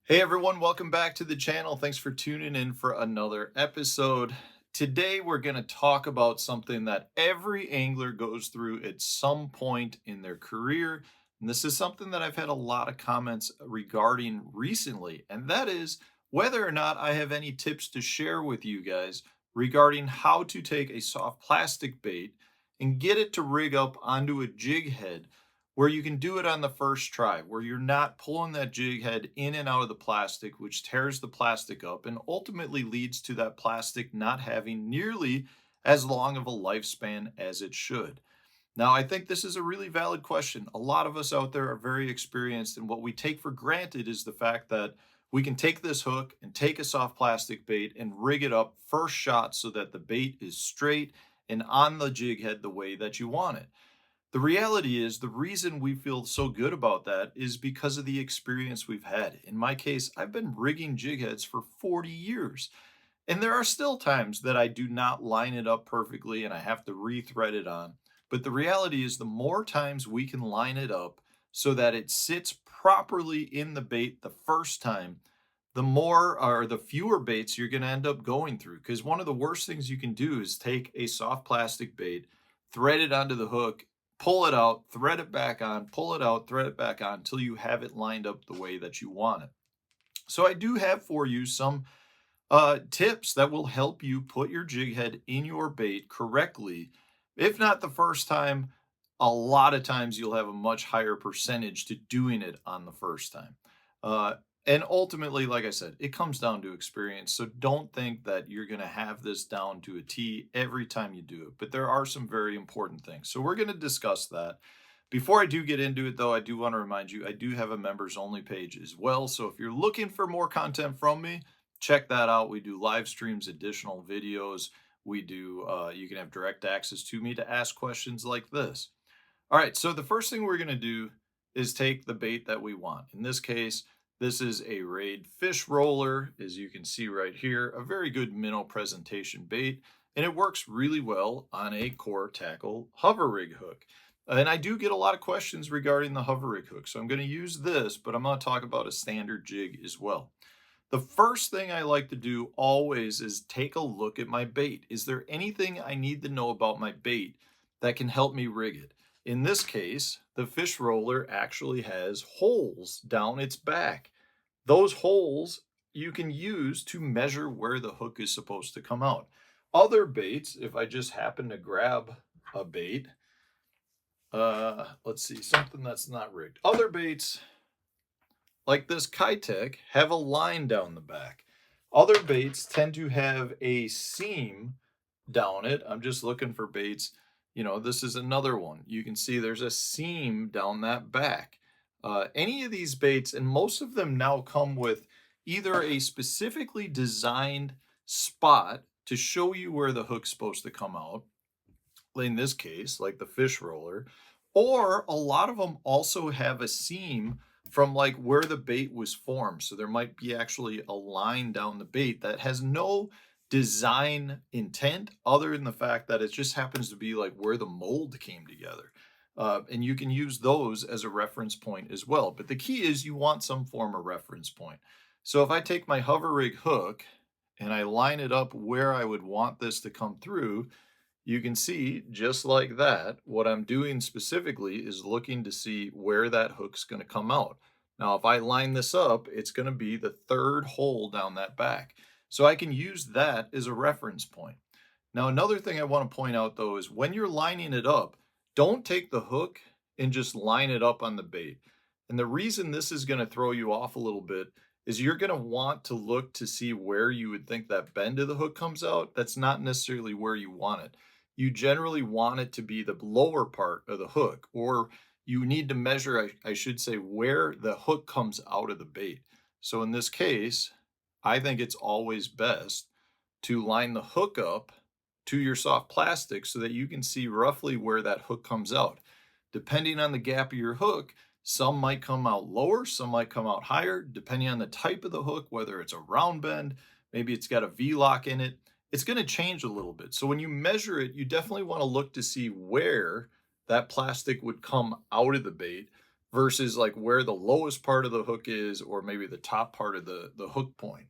Hey everyone, welcome back to the channel. Thanks for tuning in for another episode. Today we're going to talk about something that every angler goes through at some point in their career. And this is something that I've had a lot of comments regarding recently, and that is whether or not I have any tips to share with you guys regarding how to take a soft plastic bait and get it to rig up onto a jig head where you can do it on the first try, where you're not pulling that jig head in and out of the plastic, which tears the plastic up and ultimately leads to that plastic not having nearly as long of a lifespan as it should. Now, I think this is a really valid question. A lot of us out there are very experienced, and what we take for granted is the fact that we can take this hook and take a soft plastic bait and rig it up first shot so that the bait is straight and on the jig head the way that you want it. The reality is, the reason we feel so good about that is because of the experience we've had. In my case, I've been rigging jig heads for 40 years. And there are still times that I do not line it up perfectly and I have to rethread it on. But the reality is, the more times we can line it up so that it sits properly in the bait the first time, the more or the fewer baits you're going to end up going through. Because one of the worst things you can do is take a soft plastic bait, thread it onto the hook, pull it out, thread it back on, pull it out, thread it back on until you have it lined up the way that you want it. So I do have for you some tips that will help you put your jig head in your bait correctly. If not the first time, a lot of times you'll have a much higher percentage to doing it on the first time. Uh, and ultimately, like I said, it comes down to experience. So don't think that you're going to have this down to a T every time you do it. But there are some very important things. So we're going to discuss that. Before I do get into it, though, I do want to remind you I do have a members only page as well. So if you're looking for more content from me, check that out. We do live streams, additional videos. We do, you can have direct access to me to ask questions like this. All right, so the first thing we're going to do is take the bait that we want. In this case, this is a Raid fish roller, as you can see right here, a very good minnow presentation bait, and it works really well on a core tackle hover rig hook. And I do get a lot of questions regarding the hover rig hook, so I'm going to use this, but I'm going to talk about a standard jig as well. The first thing I like to do always is take a look at my bait. Is there anything I need to know about my bait that can help me rig it? In this case, the fish roller actually has holes down its back. Those holes you can use to measure where the hook is supposed to come out. Other baits, if I just happen to grab a bait, let's see, something that's not rigged. Other baits like this Kitech have a line down the back. Other baits tend to have a seam down it. I'm just looking for baits. You know, this is another one. You can see there's a seam down that back. Any of these baits, and most of them now come with either a specifically designed spot to show you where the hook's supposed to come out, in this case, like the fish roller, or a lot of them also have a seam from like where the bait was formed. So there might be actually a line down the bait that has no design intent other than the fact that it just happens to be like where the mold came together. And you can use those as a reference point as well. But the key is you want some form of reference point. So if I take my hover rig hook and I line it up where I would want this to come through, you can see just like that, what I'm doing specifically is looking to see where that hook's going to come out. Now, if I line this up, it's going to be the third hole down that back. So I can use that as a reference point. Now, another thing I want to point out though is when you're lining it up, don't take the hook and just line it up on the bait. And the reason this is going to throw you off a little bit is you're going to want to look to see where you would think that bend of the hook comes out. That's not necessarily where you want it. You generally want it to be the lower part of the hook, or you need to measure, I should say, where the hook comes out of the bait. So in this case, I think it's always best to line the hook up to your soft plastic so that you can see roughly where that hook comes out. Depending on the gap of your hook, some might come out lower, some might come out higher, depending on the type of the hook, whether it's a round bend, maybe it's got a V-lock in it. It's going to change a little bit. So when you measure it, you definitely want to look to see where that plastic would come out of the bait versus like where the lowest part of the hook is, or maybe the top part of the hook point.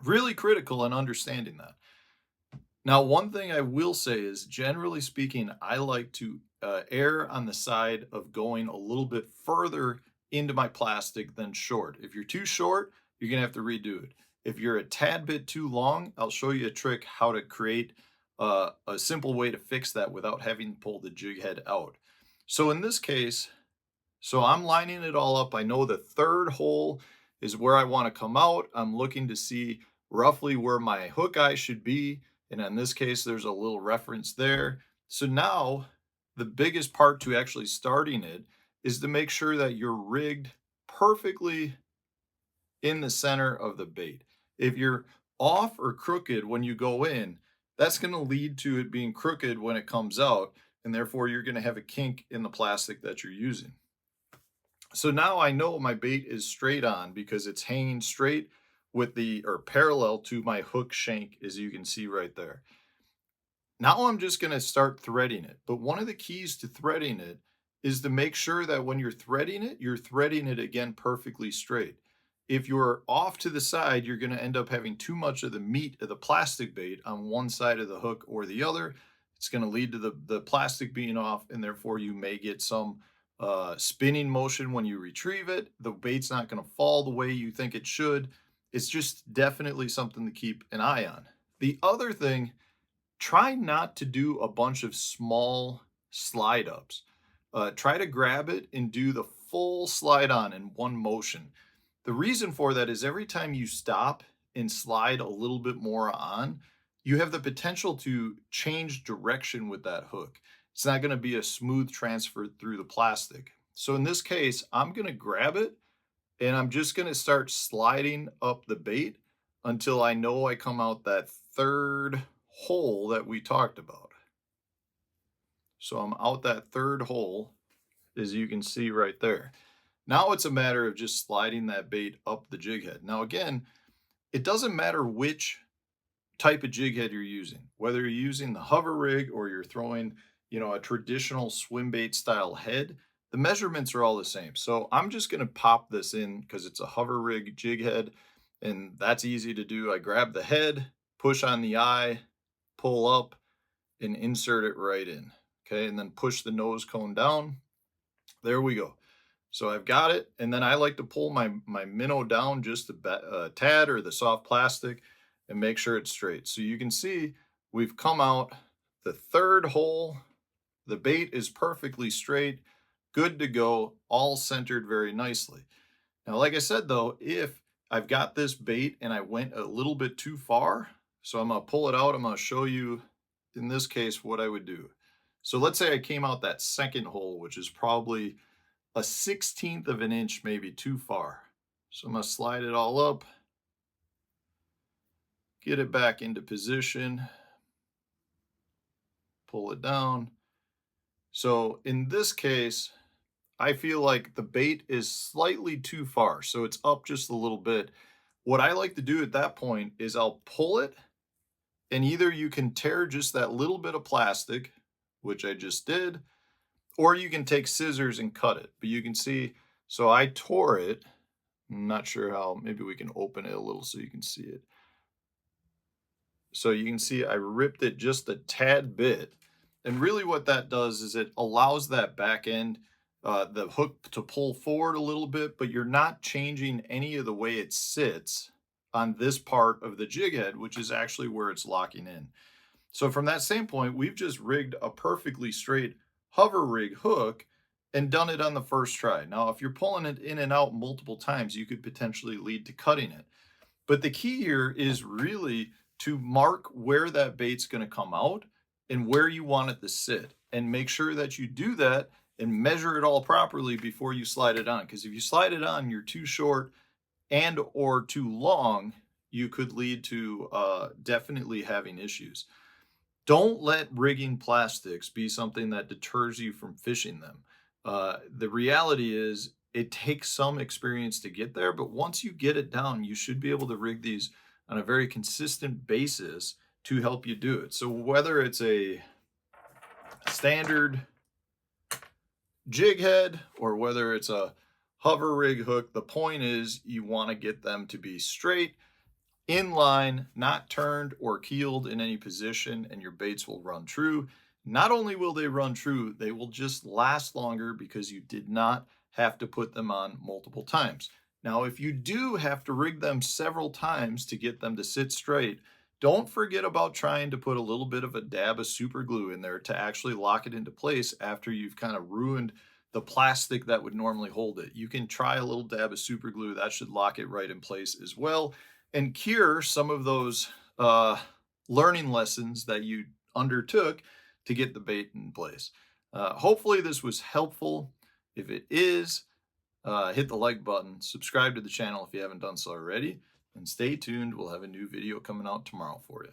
Really critical in understanding that. Now, one thing I will say is, generally speaking, I like to err on the side of going a little bit further into my plastic than short. If you're too short, you're gonna have to redo it. If you're a tad bit too long, I'll show you a trick how to create a simple way to fix that without having to pull the jig head out. So in this case, so I'm lining it all up. I know the third hole is where I want to come out. I'm looking to see roughly where my hook eye should be. And in this case, there's a little reference there. So now the biggest part to actually starting it is to make sure that you're rigged perfectly in the center of the bait. If you're off or crooked when you go in, that's going to lead to it being crooked when it comes out. And therefore, you're going to have a kink in the plastic that you're using. So now I know my bait is straight on because it's hanging straight with the, or parallel to my hook shank, as you can see right there. Now I'm just going to start threading it. But one of the keys to threading it is to make sure that when you're threading it again perfectly straight. If you're off to the side, you're going to end up having too much of the meat of the plastic bait on one side of the hook or the other. It's going to lead to the plastic being off, and therefore you may get some spinning motion when you retrieve it. The bait's not going to fall the way you think it should. It's just definitely something to keep an eye on. The other thing, try not to do a bunch of small slide ups. Try to grab it and do the full slide on in one motion. The reason for that is every time you stop and slide a little bit more on, you have the potential to change direction with that hook. It's not going to be a smooth transfer through the plastic. So in this case, I'm going to grab it and I'm just going to start sliding up the bait until I know I come out that third hole that we talked about. So I'm out that third hole, as you can see right there. Now it's a matter of just sliding that bait up the jig head. Now again, it doesn't matter which type of jig head you're using, whether you're using the hover rig or you're throwing, a traditional swim bait style head, the measurements are all the same. So I'm just going to pop this in because it's a hover rig jig head, and that's easy to do. I grab the head, push on the eye, pull up, and insert it right in. Okay, and then push the nose cone down. There we go. So I've got it, and then I like to pull my minnow down just a tad, or the soft plastic, and make sure it's straight. So you can see we've come out the third hole. The bait is perfectly straight, good to go, all centered very nicely. Now, like I said though, if I've got this bait and I went a little bit too far, so I'm gonna pull it out, I'm gonna show you in this case what I would do. So let's say I came out that second hole, which is probably a 1/16 of an inch, maybe too far. So I'm gonna slide it all up, get it back into position, pull it down. So in this case, I feel like the bait is slightly too far, so it's up just a little bit. What I like to do at that point is I'll pull it, and either you can tear just that little bit of plastic, which I just did, or you can take scissors and cut it. But you can see, so I tore it. I'm not sure how, maybe we can open it a little so you can see it. So you can see I ripped it just a tad bit. And really what that does is it allows that back end, the hook to pull forward a little bit, but you're not changing any of the way it sits on this part of the jig head, which is actually where it's locking in. So from that standpoint, we've just rigged a perfectly straight hover rig hook and done it on the first try. Now, if you're pulling it in and out multiple times, you could potentially lead to cutting it. But the key here is really to mark where that bait's going to come out and where you want it to sit, and make sure that you do that and measure it all properly before you slide it on. Because if you slide it on, you're too short and or too long, you could lead to definitely having issues. Don't let rigging plastics be something that deters you from fishing them. The reality is it takes some experience to get there, but once you get it down, you should be able to rig these on a very consistent basis to help you do it. So whether it's a standard jig head or whether it's a hover rig hook, the point is you want to get them to be straight, in line, not turned or keeled in any position, and your baits will run true. Not only will they run true, they will just last longer because you did not have to put them on multiple times. Now, if you do have to rig them several times to get them to sit straight, don't forget about trying to put a little bit of a dab of super glue in there to actually lock it into place after you've kind of ruined the plastic that would normally hold it. You can try a little dab of super glue, that should lock it right in place as well and cure some of those learning lessons that you undertook to get the bait in place. Hopefully, this was helpful. If it is, hit the like button, subscribe to the channel if you haven't done so already, and stay tuned. We'll have a new video coming out tomorrow for you.